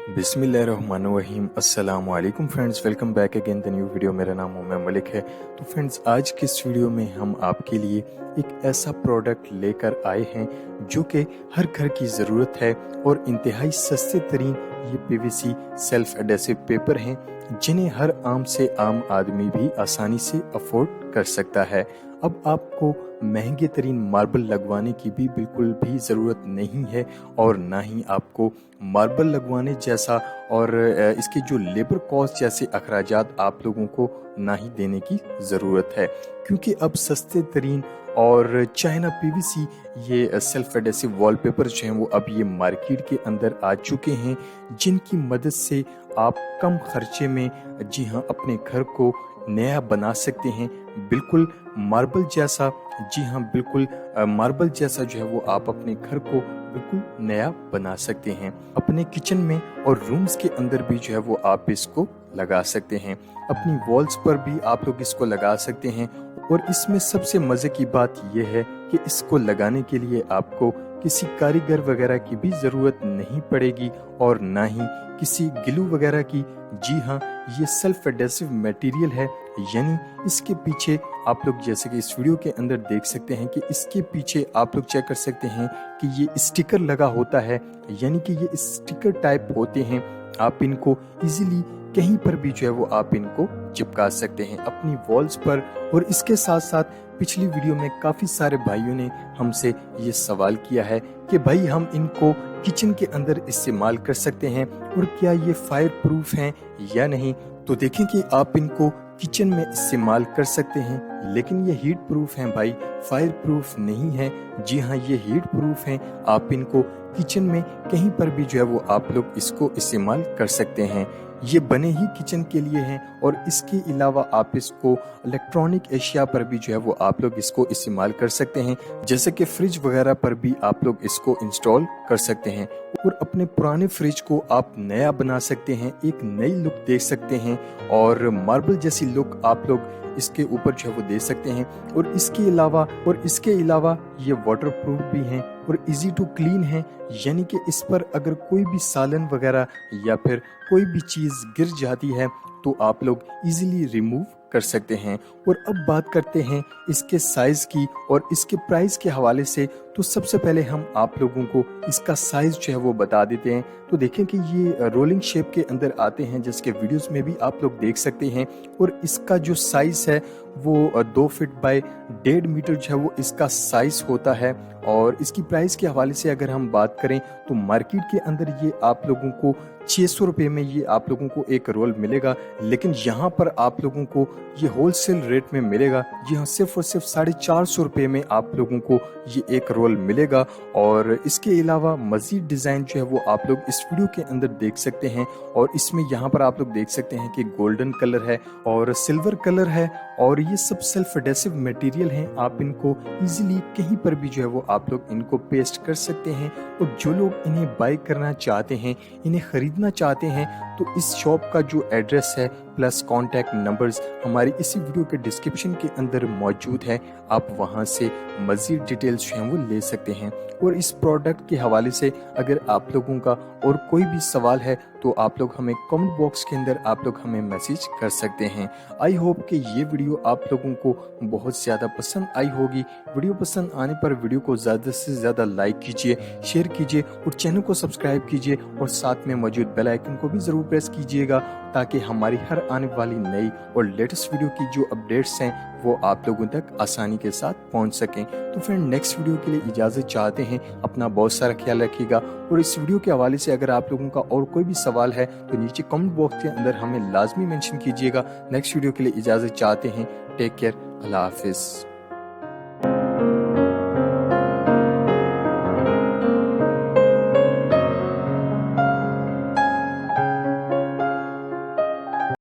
बिस्मिल्लाहिर्रहमानिर्रहीम अस्सलाम वालेकुम friends, welcome back again the new video. मेरा नाम उमर मलिक है। तो फ्रेंड्स, आज के इस वीडियो में हम आपके लिए एक ऐसा प्रोडक्ट लेकर आए हैं जो कि हर घर की ज़रूरत है और इंतहाई सस्ते तरीन ये पीवीसी सेल्फ एडेसिव पेपर हैं जिन्हें हर आम से आम आदमी भी आसानी से अफोर्ड कर सकता है। अब आपको महंगे तरीन मार्बल लगवाने की भी बिल्कुल भी ज़रूरत नहीं है और ना ही आपको मार्बल लगवाने जैसा और इसके जो लेबर कॉस्ट जैसे अखराजात आप लोगों को ना ही देने की ज़रूरत है, क्योंकि अब सस्ते तरीन और चाइना पीवीसी ये सेल्फ एडेसिव वॉलपेपर जो हैं वो अब ये मार्केट के अंदर आ चुके हैं, जिनकी मदद से आप कम खर्चे में जी हाँ अपने घर को नया बना सकते हैं। बिल्कुल मार्बल जैसा, जी हाँ बिल्कुल मार्बल जैसा जो है वो आप अपने घर को बिल्कुल नया बना सकते हैं। अपने किचन में और रूम्स के अंदर भी जो है वो आप इसको लगा सकते हैं। अपनी वॉल्स पर भी आप लोग इसको लगा सकते हैं। और इसमें सबसे मज़े की बात यह है कि इसको लगाने के लिए आपको किसी कारीगर वगैरह की भी ज़रूरत नहीं पड़ेगी और ना ही किसी ग्लू वगैरह की। जी हाँ, ये सेल्फ एडेसिव मटेरियल है, यानी इसके पीछे आप लोग जैसे कि इस वीडियो के अंदर देख सकते हैं कि इसके पीछे आप लोग चेक कर सकते हैं कि ये स्टिकर लगा होता है, यानी कि ये स्टिकर टाइप होते हैं। आप इनको इजीली कहीं पर भी जो है वो आप इनको चिपका सकते हैं अपनी वॉल्स पर। और इसके साथ साथ पिछली वीडियो में काफ़ी सारे भाइयों ने हमसे ये सवाल किया है कि भाई हम इनको किचन के अंदर इस्तेमाल कर सकते हैं और क्या ये फायर प्रूफ हैं या नहीं। तो देखें कि आप इनको किचन में इस्तेमाल कर सकते हैं, लेकिन ये हीट प्रूफ हैं भाई, फायर प्रूफ नहीं है। जी हाँ, ये हीट प्रूफ हैं। आप इनको किचन में कहीं पर भी जो है वो आप लोग इसको इस्तेमाल कर सकते हैं। ये बने ही किचन के लिए हैं और इसके अलावा आप इसको इलेक्ट्रॉनिक एशिया पर भी जो है वो आप लोग इसको इस्तेमाल कर सकते हैं, जैसे कि फ्रिज वगैरह पर भी आप लोग इसको इंस्टॉल कर सकते हैं और अपने पुराने फ्रिज को आप नया बना सकते हैं, एक नई लुक दे सकते हैं और मार्बल जैसी लुक आप लोग इसके ऊपर जो है वो दे सकते हैं। और इसके अलावा ये वाटर प्रूफ भी हैं और इजी टू क्लीन है, यानी कि इस पर अगर कोई भी सालन वगैरह या फिर कोई भी चीज़ गिर जाती है तो आप लोग इजीली रिमूव कर सकते हैं। और अब बात करते हैं इसके साइज़ की और इसके प्राइस के हवाले से। तो सबसे पहले हम आप लोगों को इसका साइज़ जो है वो बता देते हैं। तो देखें कि ये रोलिंग शेप के अंदर आते हैं, जिसके वीडियोस में भी आप लोग देख सकते हैं। और इसका जो साइज़ है वो 2 फीट बाय 1.5 मीटर जो है वो इसका साइज़ होता है। और इसकी प्राइस के हवाले से अगर हम बात करें तो मार्केट के अंदर ये आप लोगों को 600 रुपये में ये आप लोगों को एक रोल मिलेगा, लेकिन यहाँ पर आप लोगों को ये होलसेल रेट में मिलेगा। जी हाँ, सिर्फ और सिर्फ 450 रुपये में आप लोगों को ये एक रोल मिलेगा। और इसके अलावा मज़ीद डिज़ाइन जो है वो आप लोग इस वीडियो के अंदर देख सकते हैं। और इसमें यहाँ पर आप लोग देख सकते हैं कि गोल्डन कलर है और सिल्वर कलर है और ये सब सेल्फ एडेसिव मटेरियल हैं। आप इनको इजीली कहीं पर भी जो है वो आप लोग इनको पेस्ट कर सकते हैं। और जो लोग इन्हें बाय करना चाहते हैं, इन्हें खरीदना चाहते हैं, तो इस शॉप का जो एड्रेस है प्लस कॉन्टैक्ट नंबर्स हमारी इसी वीडियो के डिस्क्रिप्शन के अंदर मौजूद है। आप वहां से मज़ीद डिटेल्स जो हैं वो ले सकते हैं। और इस प्रोडक्ट के हवाले से अगर आप लोगों का और कोई भी सवाल है तो आप लोग हमें कमेंट बॉक्स के अंदर आप लोग हमें मैसेज कर सकते हैं। आई होप कि ये वीडियो आप लोगों को बहुत ज़्यादा पसंद आई होगी। वीडियो पसंद आने पर वीडियो को ज़्यादा से ज़्यादा लाइक कीजिए, शेयर कीजिए और चैनल को सब्सक्राइब कीजिए और साथ में मौजूद बेल आइकन को भी ज़रूर प्रेस कीजिएगा, ताकि हमारी हर आने वाली नई और लेटेस्ट वीडियो की जो अपडेट्स हैं वो आप लोगों तक आसानी के साथ पहुंच सकें। तो फ्रेंड, नेक्स्ट वीडियो के लिए इजाज़त चाहते हैं। अपना बहुत सारा ख्याल रखिएगा। और इस वीडियो के हवाले से अगर आप लोगों का और कोई भी सवाल है तो नीचे कमेंट बॉक्स के अंदर हमें लाजमी मेंशन कीजिएगा। नेक्स्ट वीडियो के लिए इजाज़त चाहते हैं। टेक केयर, अल्लाह हाफिज़।